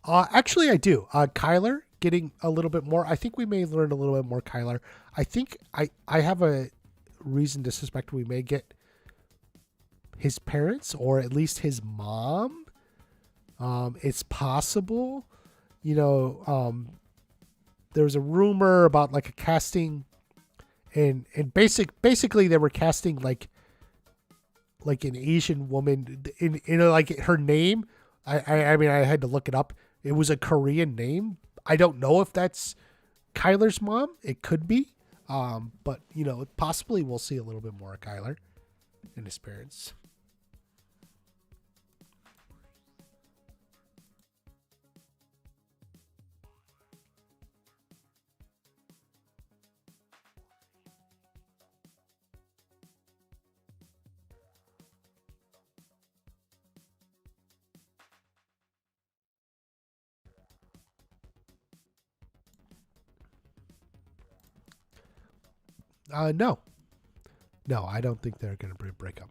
Actually, I do. Kyler getting a little bit more. I think we may learn a little bit more Kyler. I think I have a reason to suspect we may get his parents or at least his mom. It's possible. There was a rumor about like a casting, and basically they were casting like an Asian woman in like her name. I mean I had to look it up. It was a Korean name. I don't know if that's Kyler's mom. It could be. But possibly we'll see a little bit more of Kyler and his parents. No, I don't think they're going to break up.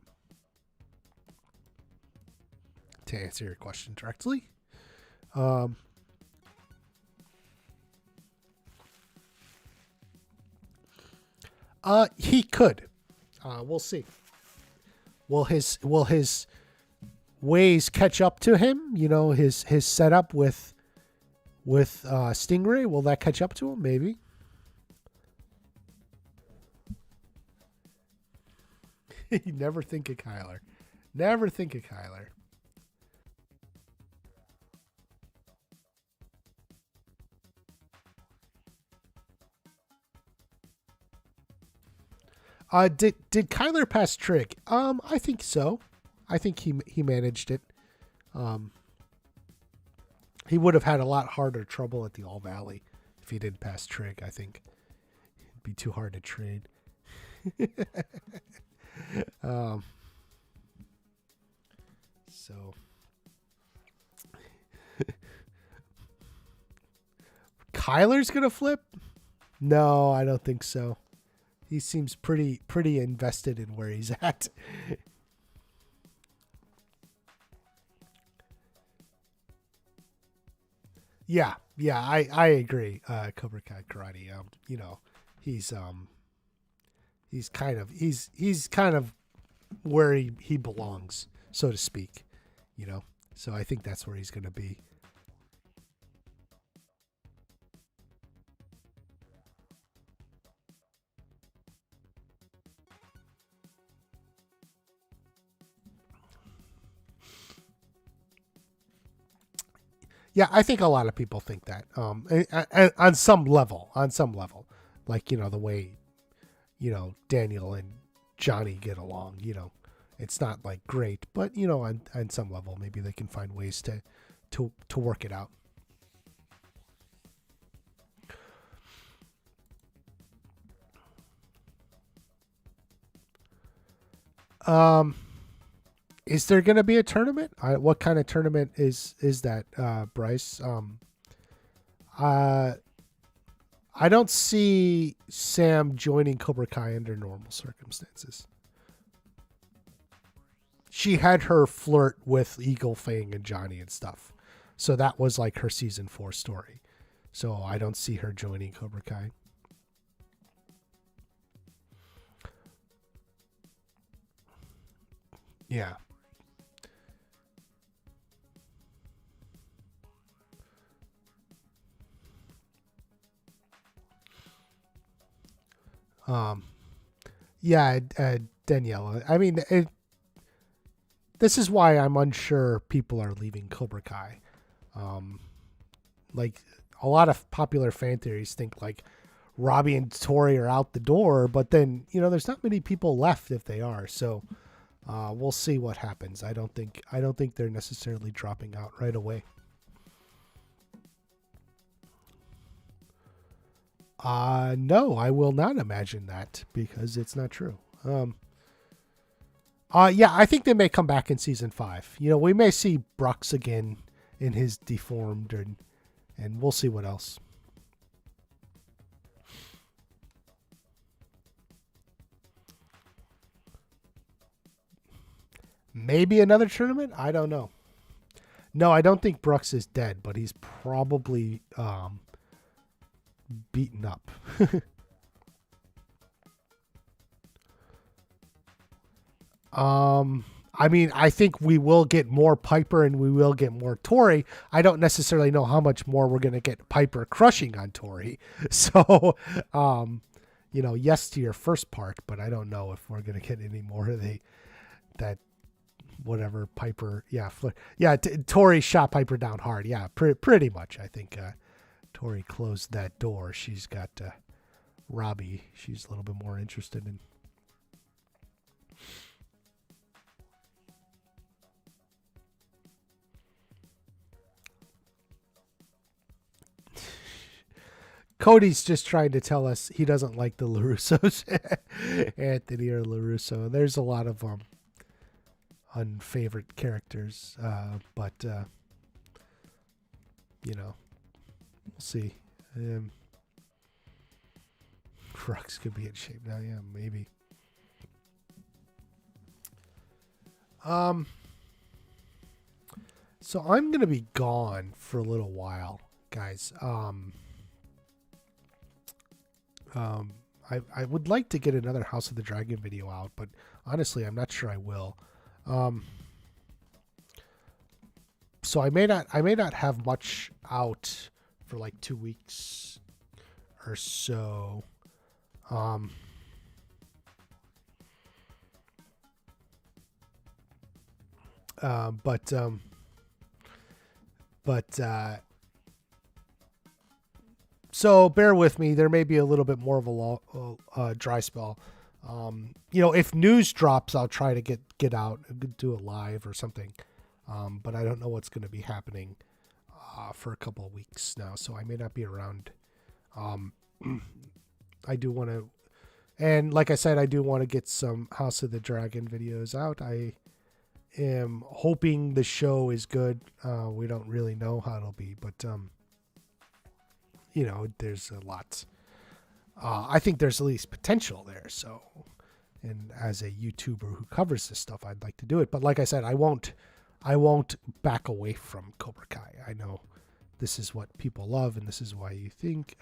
To answer your question directly, um, he could. We'll see. Will his ways catch up to him? His setup with Stingray. Will that catch up to him? Maybe. You never think of Kyler. Never think of Kyler. Did Kyler pass Trig? I think so. I think he managed it. Um, he would have had a lot harder trouble at the All Valley if he didn't pass Trig. I think it'd be too hard to trade. um, so Kyler's gonna flip? No, I don't think so. He seems pretty invested in where he's at. Yeah, I agree. Cobra Kai karate. He's he's kind of where he belongs, so to speak. So I think that's where he's gonna be. Yeah, I think a lot of people think that. On some level, like the way Daniel and Johnny get along. It's not like great, but on some level, maybe they can find ways to work it out. Um, is there going to be a tournament? What kind of tournament is that, Bryce? Uh, I don't see Sam joining Cobra Kai under normal circumstances. She had her flirt with Eagle Fang and Johnny and stuff, so that was like her season 4 story. So I don't see her joining Cobra Kai. Yeah. Um. Yeah. Daniela. I mean, this is why I'm unsure people are leaving Cobra Kai. Um. Like a lot of popular fan theories think like Robbie and Tori are out the door, but then, there's not many people left if they are. So we'll see what happens. I don't think they're necessarily dropping out right away. No, I will not imagine that because it's not true. Yeah, I think they may come back in season 5. We may see Brooks again in his deformed, and we'll see what else. Maybe another tournament? I don't know. No, I don't think Brooks is dead, but he's probably beaten up. I mean, I think we will get more Piper and we will get more Tori. I don't necessarily know how much more we're going to get Piper crushing on Tori. So, yes to your first part, but I don't know if we're going to get any more of that whatever Piper. Yeah. Tori shot Piper down hard. Yeah, pretty much. I think Tori closed that door. She's got Robbie. She's a little bit more interested in. Cody's just trying to tell us he doesn't like the LaRussos, Anthony or LaRusso. There's a lot of unfavorite characters, but we'll see. Crux could be in shape now. Yeah, maybe. So I'm gonna be gone for a little while, guys. I would like to get another House of the Dragon video out, but honestly, I'm not sure I will. So I may not have much out for like 2 weeks or so. So bear with me. There may be a little bit more of a dry spell. If news drops, I'll try to get out, do a live or something. But I don't know what's going to be happening for a couple of weeks now, so I may not be around. I do want to, and like I said, I do want to get some House of the Dragon videos out. I am hoping the show is good. We don't really know how it'll be, but there's a lot. I think there's at least potential there. So, and as a YouTuber who covers this stuff, I'd like to do it. But like I said, I won't back away from Cobra Kai. I know this is what people love, and this is why you think.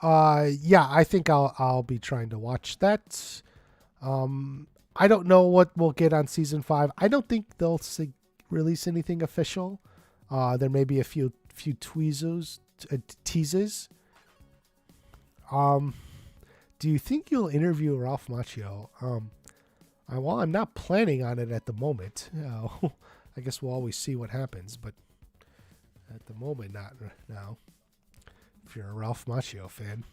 Yeah, I think I'll be trying to watch that. I don't know what we'll get on season 5. I don't think they'll release anything official. There may be a few teases. Do you think you'll interview Ralph Macchio? Well, I'm not planning on it at the moment. I guess we'll always see what happens, but at the moment, not now. If you're a Ralph Macchio fan.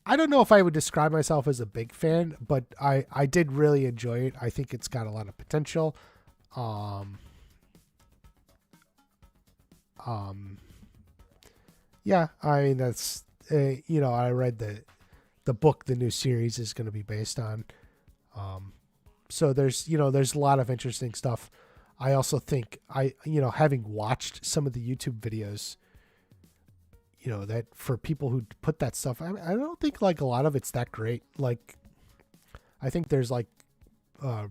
I don't know if I would describe myself as a big fan, but I did really enjoy it. I think it's got a lot of potential. Yeah, I mean, that's, I read the book the new series is going to be based on. So there's a lot of interesting stuff. I also think having watched some of the YouTube videos, that for people who put that stuff, I don't think like a lot of it's that great. Like, I think there's like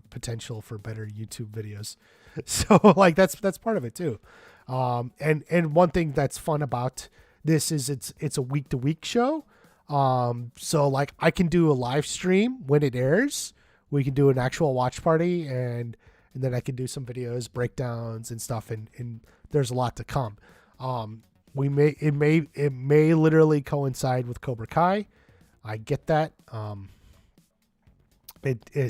potential for better YouTube videos. So like that's part of it too. And one thing that's fun about this is it's a week to week show. So like I can do a live stream when it airs. We can do an actual watch party and then I can do some videos, breakdowns and stuff. And there's a lot to come. It may literally coincide with Cobra Kai. I get that.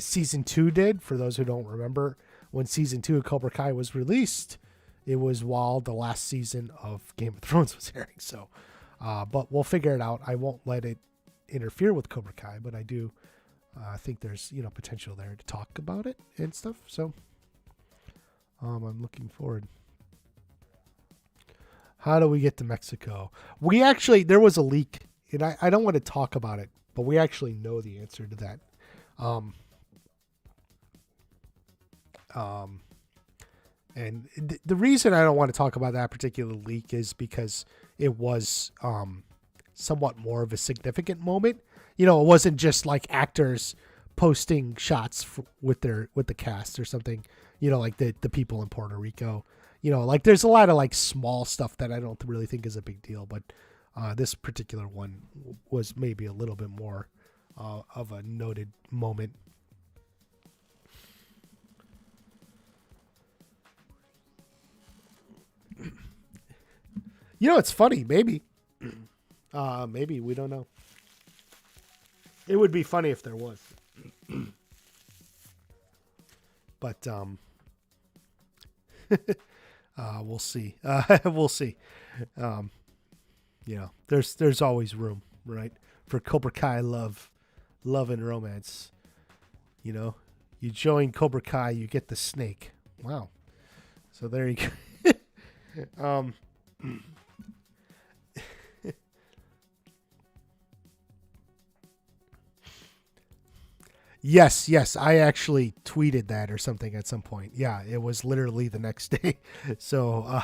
Season 2 did. For those who don't remember, when season 2 of Cobra Kai was released, it was while the last season of Game of Thrones was airing. So, but we'll figure it out. I won't let it interfere with Cobra Kai, but I do think there's potential there to talk about it and stuff. So, I'm looking forward. How do we get to Mexico? There was a leak, and I don't want to talk about it, but we actually know the answer to that. And the reason I don't want to talk about that particular leak is because it was somewhat more of a significant moment. It wasn't just like actors posting shots with the cast or something. Like the people in Puerto Rico. Like there's a lot of like small stuff that I don't really think is a big deal, but this particular one was maybe a little bit more of a noted moment. It's funny. Maybe we don't know. It would be funny if there was, but we'll see. We'll see. There's always room, right, for Cobra Kai love and romance. You join Cobra Kai, you get the snake. Wow. So there you go. Yes, I actually tweeted that or something at some point. Yeah, it was literally the next day. So,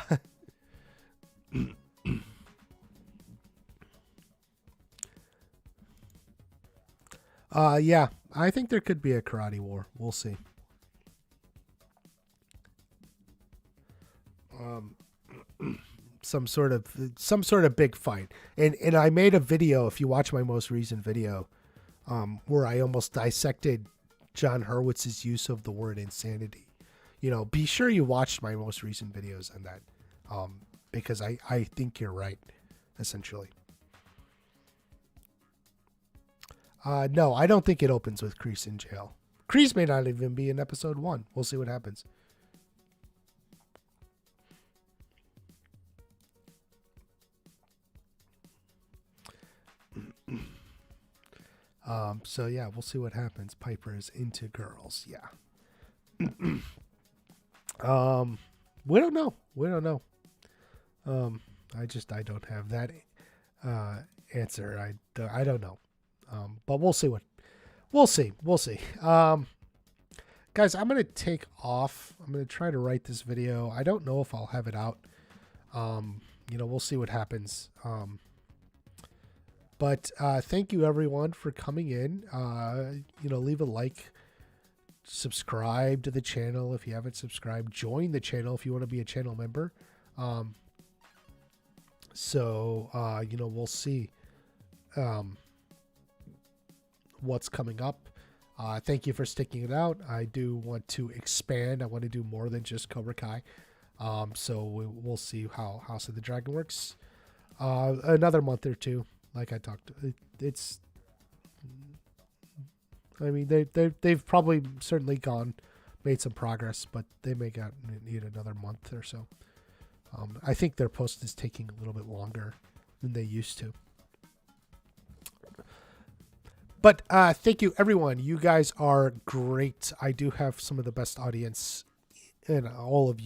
yeah, I think there could be a karate war. We'll see. Some sort of big fight. And I made a video, if you watch my most recent video, where I almost dissected John Hurwitz's use of the word insanity. Be sure you watched my most recent videos on that, because I think you're right, essentially. No, I don't think it opens with Kreese in jail. Kreese may not even be in episode 1. We'll see what happens. So yeah, we'll see what happens. Piper is into girls. Yeah. We don't know. I don't have that answer. I don't know. But we'll see we'll see. Guys, I'm going to take off. I'm going to try to write this video. I don't know if I'll have it out. We'll see what happens. But thank you everyone for coming in. Leave a like, subscribe to the channel if you haven't subscribed, join the channel if you want to be a channel member. We'll see what's coming up. Thank you for sticking it out. I do want to expand. I want to do more than just Cobra Kai. So we'll see how House of the Dragon works. Another month or two. Like I talked, they've probably certainly made some progress, but they may need another month or so. I think their post is taking a little bit longer than they used to. But thank you, everyone. You guys are great. I do have some of the best audience in all of